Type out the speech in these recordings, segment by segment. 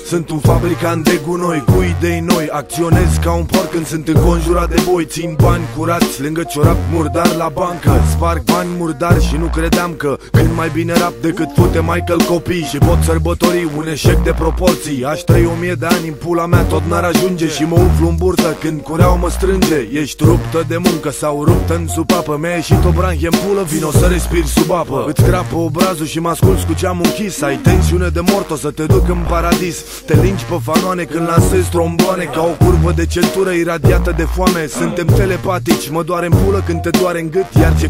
Sunt un fabricant de gunoi cu idei noi. Acționez ca un porc când sunt înconjurat de boi. Țin bani curați lângă ciorap murdar la bancă. Sparg bani murdari și nu credeam că când mai bine rap decât fute Michael copii. Și pot sărbători un eșec de proporții. Aș trăi 1000 de ani în pula mea, tot n-ar ajunge. Și mă umflu în burtă când cureaua mă strânge. Ești ruptă de muncă sau ruptă în supapă. Mi-a ieșit o branche în pulă, vino să respiri sub apă. Îți crapă obrazul și mă asculți cu ceamul închis. Ai tensiune de mort, o să te duc în paradis. Te lingi pe fanoane când lansezi tromboane. Ca o curvă de centură iradiată de foame. Suntem telepatici, mă doare în pulă când te doare în gât. Iar ce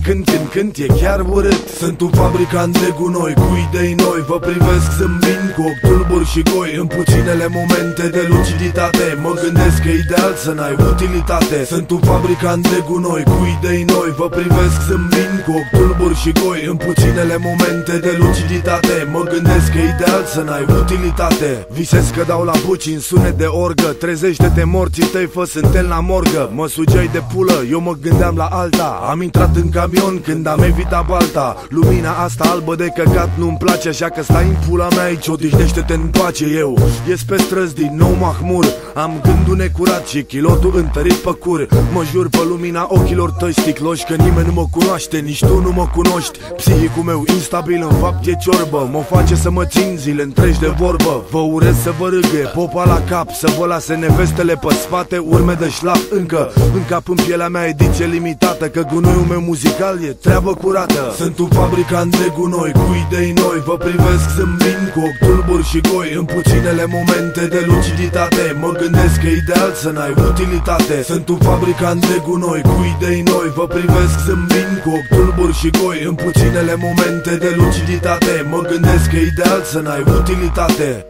cânt e chiar urât. Sunt un fabricant de gunoi cu idei noi. Vă privesc zâmbind cu ochi tulburi și goi. În puținele momente de luciditate mă gândesc că e ideal să n-ai utilitate. Sunt un fabricant de gunoi cu idei noi. Vă privesc zâmbind cu ochi tulburi și goi. În puținele momente de luciditate mă gândesc că e ideal să n-ai utilitate. Visez că dau la buci în sunet de orgă. Trezește-te morții tăi, fă suntem la morgă. Mă sugeai de pulă, eu mă gândeam la alta. Am intrat în camion când am evitat balta. Lumina asta albă de căcat nu-mi place, așa că stai în pula mea aici, odihnește-te în pace. Eu ies pe străzi din nou mahmur. Am gândul necurat și chilotul întărit pe cur. Mă jur pe lumina ochilor tăi sticloși că nimeni nu mă cunoaște, nici tu nu mă cunoști. Psihicul meu instabil în fapt e ciorbă. Mă face să mă țin zile întregi de vorbă. Vă urez să vă râgâie popa la cap, să vă lase nevestele pe spate, urme de șlap. Încă încap în pielea mea ediție limitată, că gunoiul meu muzical e treabă curată. Sunt un fabricant de gunoi cu idei noi. Vă privesc zâmbind cu ochi tulburi și goi. În puținele momente de luciditate mă gândesc că e ideal să n-ai utilitate. Sunt un fabricant de gunoi cu idei noi. Vă privesc zâmbind cu ochi tulburi și goi. În puținele momente de luciditate mă gândesc că e ideal să n-ai utilitate.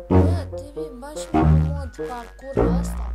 Bă, trebuie bași pe mod parcurul ăsta.